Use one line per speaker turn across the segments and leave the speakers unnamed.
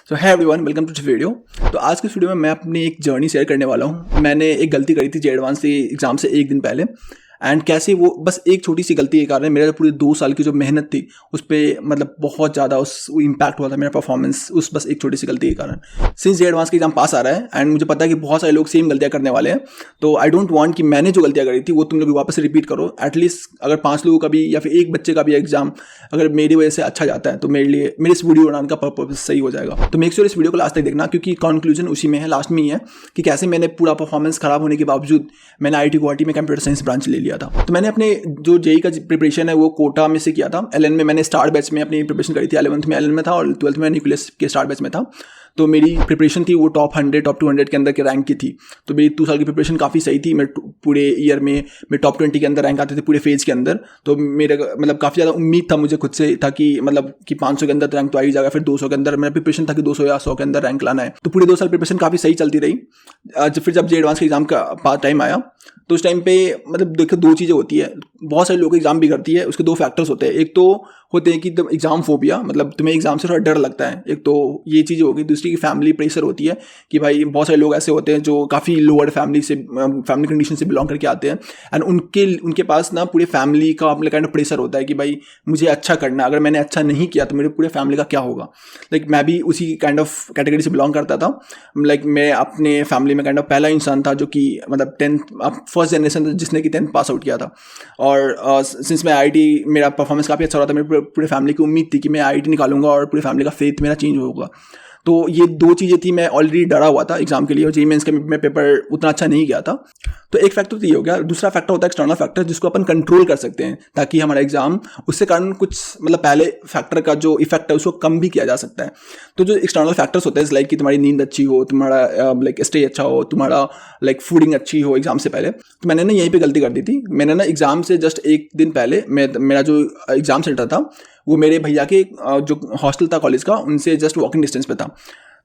So hi everyone, welcome to this video. तो आज के वीडियो में मैं अपनी एक जर्नी शेयर करने वाला हूँ। मैंने एक गलती करी थी जे एडवांस एग्जाम से एक दिन पहले, एंड कैसे वो बस एक छोटी सी गलती के कारण मेरा पूरी 2 साल की जो मेहनत थी उस पर मतलब बहुत ज़्यादा उस इम्पैक्ट हुआ था मेरा परफॉर्मेंस उस बस एक छोटी सी गलती के कारण। सिंस जे एडवांस का एग्जाम पास आ रहा है एंड मुझे पता है कि बहुत सारे लोग सेम गलतियाँ करने वाले हैं, तो आई डोंट वांट कि मैंने जो गलतियाँ करी थी वो तुम लोग वापस से रिपीट करो। एटलीस्ट अगर 5 लोगों का भी या फिर एक बच्चे का भी एग्जाम अगर मेरी वजह से अच्छा जाता है तो मेरे इस वीडियो बनाने का पर्पस सही हो जाएगा। तो मेक श्योर इस वीडियो को लास्ट तक देखना, क्योंकि कंक्लूजन उसी में है, लास्ट में ही है कि कैसे मैंने पूरा परफॉर्मेंस खराब होने के बावजूद मैंने IIT गुवाहाटी में कंप्यूटर साइंस ब्रांच ले लिया था। तो मैंने अपने जो जेई का प्रिपरेशन है वो कोटा में से किया था। LN में मैंने स्टार बैच में अपनी प्रिपरेशन करी थी। 11th में LN में था और 12th में न्यूक्लियस के स्टार बैच में था। तो मेरी प्रिपरेशन थी वो टॉप 100 टॉप 200 के अंदर के रैंक की थी। तो मेरी 2 साल की प्रिपरेशन काफ़ी सही थी। मैं पूरे ईयर में मैं टॉप 20 के अंदर रैंक आते थे पूरे फेज के अंदर। तो मेरे मतलब काफ़ी ज़्यादा उम्मीद था मुझे खुद से था कि मतलब कि 500 के अंदर रैंक तो आ ही जाएगा। फिर 200 के अंदर मेरा प्रिपरेशन था कि 200 या 100 के अंदर रैंक लाना है। तो पूरे 2 साल प्रिपरेशन काफ़ी सही चलती रही। फिर जब जे एडवांस के एग्जाम का टाइम आया तो उस टाइम पे मतलब देखो 2 चीज़ें होती है। बहुत सारे लोगों को एग्जाम बिगड़ती है, उसके 2 फैक्टर्स होते हैं। एक तो होते हैं कि तुम एग्जाम फोबिया, मतलब तुम्हें एग्जाम से थोड़ा डर लगता है, एक तो ये चीज़ होगी। दूसरी की फैमिली प्रेशर होती है कि भाई बहुत सारे लोग ऐसे होते हैं जो काफ़ी लोअर फैमिली कंडीशन से बिलोंग करके आते हैं एंड उनके पास ना पूरे फैमिली का अपने काइंड ऑफ प्रेशर होता है कि भाई मुझे अच्छा करना है, अगर मैंने अच्छा नहीं किया तो मेरे पूरे फैमिली का क्या होगा। लाइक मैं भी उसी काइंड ऑफ कैटेगरी से बिलोंग करता था। लाइक मैं अपने फैमिली में काइंड ऑफ पहला इंसान था जो कि मतलब 10th फर्स्ट जनरेशन जिसने कि 10th पास आउट किया था। और सिंस मैं IIT मेरा परफॉर्मेंस काफ़ी अच्छा रहा था, मेरे पूरे फैमिली की उम्मीद थी कि मैं IIT निकालूंगा और पूरी फैमिली का फेथ मेरा चेंज होगा। तो ये 2 चीज़ें थी। मैं ऑलरेडी डरा हुआ था एग्जाम के लिए और जेईई मेंस का मैं पेपर उतना अच्छा नहीं गया था। तो एक फैक्टर तो ये हो गया। दूसरा फैक्टर होता है एक्सटर्नल फैक्टर, जिसको अपन कंट्रोल कर सकते हैं ताकि हमारा एग्जाम उससे कारण कुछ मतलब पहले फैक्टर का जो इफेक्ट है उसको कम भी किया जा सकता है। तो जो एक्सटर्नल फैक्टर्स होते हैं लाइक कि तुम्हारी नींद अच्छी हो, तुम्हारा लाइक स्टे अच्छा हो, तुम्हारा लाइक फूडिंग अच्छी हो एग्जाम से पहले। तो मैंने ना यहीं पे गलती कर दी थी। मैंने ना एग्जाम से जस्ट एक दिन पहले मेरा जो एग्जाम सेंटर था वो मेरे भैया के जो हॉस्टल था कॉलेज का उनसे जस्ट वॉकिंग डिस्टेंस पे था।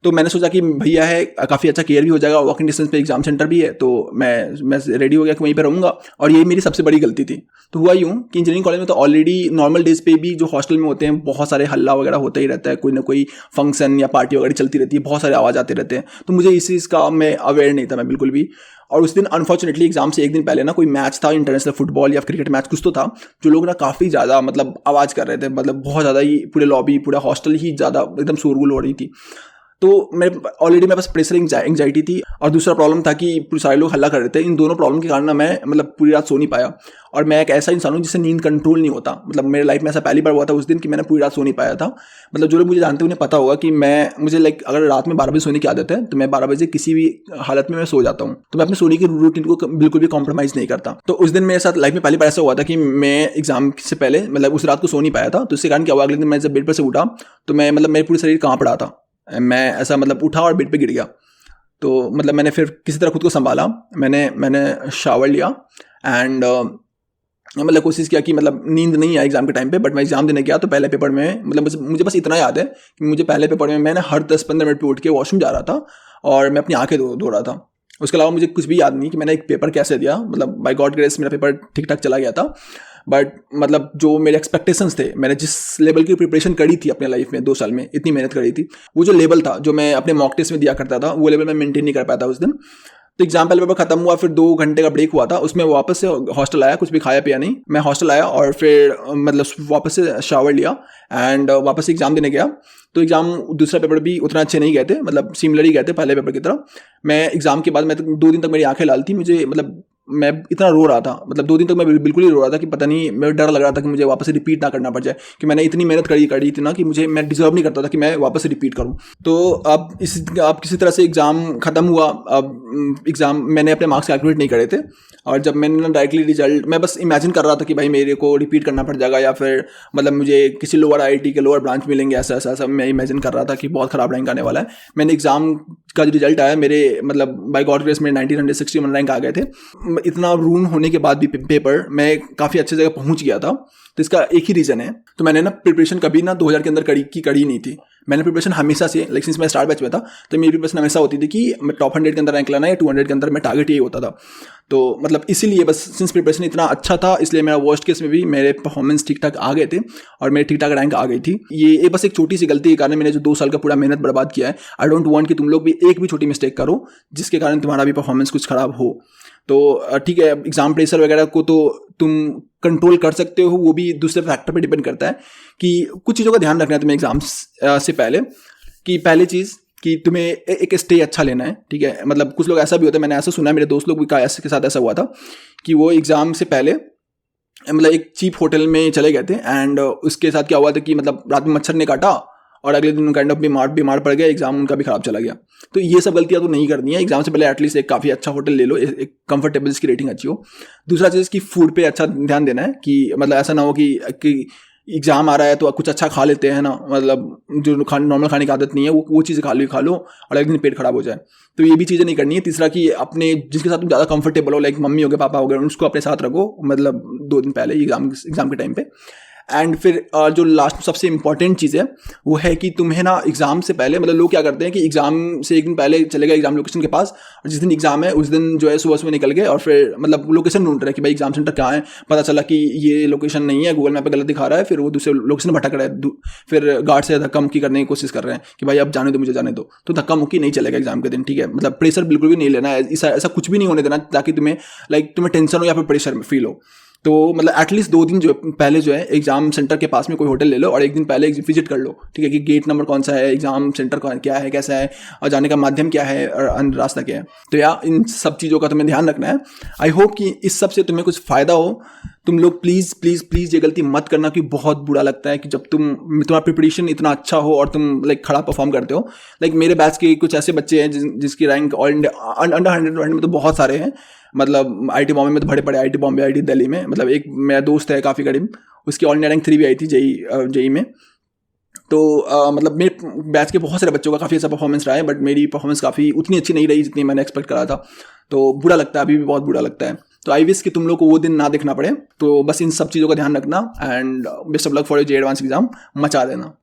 तो मैंने सोचा कि भैया है, काफ़ी अच्छा केयर भी हो जाएगा, वॉकिंग डिस्टेंस पे एग्जाम सेंटर भी है, तो मैं रेडी हो गया कि वहीं पे रहूँगा। और यही मेरी सबसे बड़ी गलती थी। तो हुआ यूँ कि इंजीनियरिंग कॉलेज में तो ऑलरेडी नॉर्मल डेज पे भी जो हॉस्टल में होते हैं बहुत सारे हल्ला वगैरह होता ही रहता है, कोई ना कोई फंक्शन या पार्टी वगैरह चलती रहती है, बहुत सारे आवाज़ आते रहते हैं। तो मुझे इस चीज़ का मैं अवेयर नहीं था मैं बिल्कुल भी। और उस दिन अनफॉर्चुनेटली एग्जाम से एक दिन पहले ना कोई मैच था, इंटरनेशनल फुटबॉल या क्रिकेट मैच कुछ तो था, जो लोग ना काफ़ी ज़्यादा मतलब आवाज़ कर रहे थे, मतलब बहुत ज़्यादा ही पूरे लॉबी पूरा हॉस्टल ही ज़्यादा एकदम शोरगुल हो रही थी। तो मैं ऑलरेडी मेरे पास प्रेशर एंग्जाइटी थी और दूसरा प्रॉब्लम था कि पूरे सारे लोग हल्ला कर रहे थे। इन दोनों प्रॉब्लम के कारण ना मैं मतलब पूरी रात सो नहीं पाया। और मैं एक ऐसा इंसान हूँ जिससे नींद कंट्रोल नहीं होता। मतलब मेरे लाइफ में ऐसा पहली बार हुआ था उस दिन कि मैंने पूरी रात सो नहीं पाया था। मतलब जो लोग मुझे जानते हैं उन्हें पता होगा कि मुझे लाइक अगर रात में 12 बजे सोने की आदत है तो मैं 12 बजे किसी भी हालत में मैं सो जाता हूँ। तो मैं अपने सोने की रूटीन को बिल्कुल भी कॉम्प्रोमाइज़ नहीं करता। तो उस दिन मेरे साथ लाइफ में पहली बार ऐसा हुआ था कि मैं एग्जाम से पहले मतलब उस रात को सो नहीं पाया था। तो इसके कारण क्या हुआ, अगले दिन मैं जब बेड पर से उठा तो मैं मतलब मेरे पूरे शरीर काँप रहा था। मैं ऐसा मतलब उठा और बेड पे गिर गया। तो मतलब मैंने फिर किसी तरह खुद को संभाला, मैंने शावर लिया एंड मतलब कोशिश किया कि मतलब नींद नहीं आई एग्जाम के टाइम पे। बट मैं एग्जाम देने गया तो पहले पेपर में मतलब मुझे बस इतना याद है कि मुझे पहले पेपर में मैंने हर 10-15 मिनट पे उठ के वॉशरूम जा रहा था और मैं अपनी आंखें धो रहा था। उसके अलावा मुझे कुछ भी याद नहीं कि मैंने एक पेपर कैसे दिया। मतलब बाय गॉड ग्रेस मेरा पेपर ठीक ठाक चला गया था। बट मतलब जो मेरे एक्सपेक्टेशंस थे, मैंने जिस लेवल की प्रिपरेशन करी थी अपने लाइफ में 2 साल में, इतनी मेहनत करी थी, वो जो लेवल था जो मैं अपने मॉक टेस्ट में दिया करता था वो लेवल मैं मेंटेन नहीं कर पाया था उस दिन। तो एग्जाम पहले पेपर खत्म हुआ, फिर 2 घंटे का ब्रेक हुआ था, उसमें वापस से हॉस्टल आया, कुछ भी खाया पिया नहीं। मैं हॉस्टल आया और फिर मतलब वापस से शावर लिया एंड वापस से एग्जाम देने गया। तो एग्जाम दूसरा पेपर भी उतना अच्छे नहीं गए थे, मतलब सिमिलर ही गए थे पहले पेपर की तरह। मैं एग्जाम के बाद मैं 2 दिन तक मेरी आंखें लाल थी। मुझे मतलब मैं इतना रो रहा था, मतलब 2 दिन तक मैं बिल्कुल ही रो रहा था कि पता नहीं, मेरा डर लग रहा था कि मुझे वापस से रिपीट ना करना पड़ जाए, कि मैंने इतनी मेहनत करी थी ना कि मैं डिजर्व नहीं करता था कि मैं वापस से रिपीट करूं। तो अब किसी तरह से एग्ज़ाम ख़त्म हुआ। अब एग्ज़ाम मैंने अपने मार्क्स कैलकुलेट नहीं करे थे और जब मैंने ना डायरेक्टली रिजल्ट, मैं बस इमेजिन कर रहा था कि भाई मेरे को रिपीट करना पड़ जाएगा या फिर मतलब मुझे किसी लोअर IIT के लोअर ब्रांच मिलेंगे, ऐसा मैं इमेजिन कर रहा था कि बहुत ख़राब रैंक आने वाला है। मैंने एग्ज़ाम का जो रिजल्ट आया मेरे मतलब बाय गॉड ग्रेस में 1961 रैंक आ गए थे। इतना रून होने के बाद भी पेपर मैं काफ़ी अच्छी जगह पहुंच गया था। तो इसका एक ही रीज़न है। तो मैंने ना प्रिपरेशन कभी ना 2000 के अंदर कड़ी नहीं थी। मैंने प्रिपरेशन हमेशा से, लाइक सिंस मैं स्टार्ट बैच में था, तो मेरी प्रिपरेशन हमेशा होती थी कि मैं टॉप 100 के अंदर रैंक लाना या 200 के अंदर, मैं टारगेट यही होता था। तो मतलब इसीलिए बस सिंस प्रिपरेशन इतना अच्छा था, इसलिए मेरा वर्स्ट केस में भी मेरे परफॉर्मेंस ठीक ठाक आ गए थे और मेरे ठीक ठाक रैंक आ गई थी। ये बस एक छोटी सी गलती के कारण मैंने जो 2 साल का पूरा मेहनत बर्बाद किया है। आई डोंट वांट कि तुम लोग भी एक भी छोटी मिस्टेक करो जिसके कारण तुम्हारा भी परफॉर्मेंस कुछ खराब हो। तो ठीक है, एग्जाम प्रेशर वगैरह को तो तुम कंट्रोल कर सकते हो, वो भी दूसरे फैक्टर पे डिपेंड करता है कि कुछ चीज़ों का ध्यान रखना है तुम्हें एग्जाम्स से पहले। कि पहली चीज़ कि तुम्हें एक स्टे अच्छा लेना है, ठीक है। मतलब कुछ लोग ऐसा भी होता है, मैंने ऐसा सुना है, मेरे दोस्त लोग भी का ऐसे के साथ ऐसा हुआ था कि वो एग्ज़ाम से पहले मतलब एक चीप होटल में चले गए थे एंड उसके साथ क्या हुआ था कि मतलब रात में मच्छर ने काटा और अगले दिन काइंड ऑफ बीमार पड़ गया, एग्जाम उनका भी खराब चला गया। तो ये सब गलतियां तो नहीं करनी है। एग्जाम से पहले एटलीस्ट एक काफ़ी अच्छा होटल ले लो, एक कंफर्टेबल, जिसकी रेटिंग अच्छी हो। दूसरा चीज़ कि फूड पे अच्छा ध्यान देना है कि मतलब ऐसा ना हो कि एग्जाम आ रहा है तो कुछ अच्छा खा लेते हैं ना, मतलब जो नॉर्मल खाने की आदत नहीं है वो चीज़ें खा लो और एक दिन पेट खराब हो जाए। तो ये भी चीज़ें नहीं करनी है। तीसरा कि अपने जिसके साथ तुम ज़्यादा कंफर्टेबल हो, लाइक मम्मी हो गए, पापा हो गए, उसको अपने साथ रखो, मतलब 2 दिन पहले एग्जाम के टाइम पे। एंड फिर जो लास्ट सबसे इंपॉर्टेंट चीज़ है वो है कि तुम्हें ना एग्जाम से पहले, मतलब लोग क्या करते हैं कि एग्जाम से एक दिन पहले चले गए एग्जाम लोकेशन के पास और जिस दिन एग्जाम है उस दिन जो है सुबह निकल गए और फिर मतलब लोकेशन ढूंढ रहे हैं कि भाई एग्जाम सेंटर कहाँ है। पता चला कि ये लोकेशन नहीं है, गूगल मैप पे गलत दिखा रहा है, फिर वो दूसरे लोकेशन भटक रहा है, फिर गार्ड से धक्का मुक्की करने की कोशिश कर रहे हैं कि भाई अब जाने दो, मुझे जाने दो। तो धक्का मुक्की नहीं चलेगा एग्जाम के दिन, ठीक है। मतलब प्रेशर बिल्कुल भी नहीं लेना है, ऐसा कुछ भी नहीं होने देना ताकि तुम्हें टेंशन हो या फिर प्रेशर फील हो। तो मतलब एटलीस्ट 2 दिन जो पहले जो है एग्जाम सेंटर के पास में कोई होटल ले लो और एक दिन पहले विजिट कर लो, ठीक है, कि गेट नंबर कौन सा है, एग्जाम सेंटर क्या है, कैसा है और जाने का माध्यम क्या है और रास्ता क्या है। तो यार इन सब चीज़ों का तुम्हें ध्यान रखना है। आई होप कि इस सब से तुम्हें कुछ फ़ायदा हो। तुम लोग प्लीज़ प्लीज़ प्लीज़ ये गलती मत करना कि बहुत बुरा लगता है कि जब तुम्हारा प्रिपरेशन इतना अच्छा हो और तुम लाइक खराब परफॉर्म करते हो। लाइक मेरे बैच के कुछ ऐसे बच्चे हैं जिसकी रैंक ऑल इंडिया अंडर 100 में तो बहुत सारे हैं। मतलब आईटी बॉम्बे में तो बड़े बड़े आईटी बॉम्बे, आईटी दिल्ली में, मतलब एक मेरा दोस्त है काफ़ी करीब, उसकी ऑल इंडिया रैंक 3 भी आई थी जेई में। तो मतलब मेरे बैच के बहुत सारे बच्चों का काफ़ी अच्छा परफॉर्मेंस रहा है, बट मेरी परफॉर्मेंस काफ़ी उतनी अच्छी नहीं रही जितनी मैंने एक्सपेक्ट करा था। तो बुरा लगता है, अभी भी बहुत बुरा लगता है। तो आई विश कि तुम लोग को वो दिन ना देखना पड़े। तो बस इन सब चीज़ों का ध्यान रखना and best of luck for your J advance exam, मचा देना।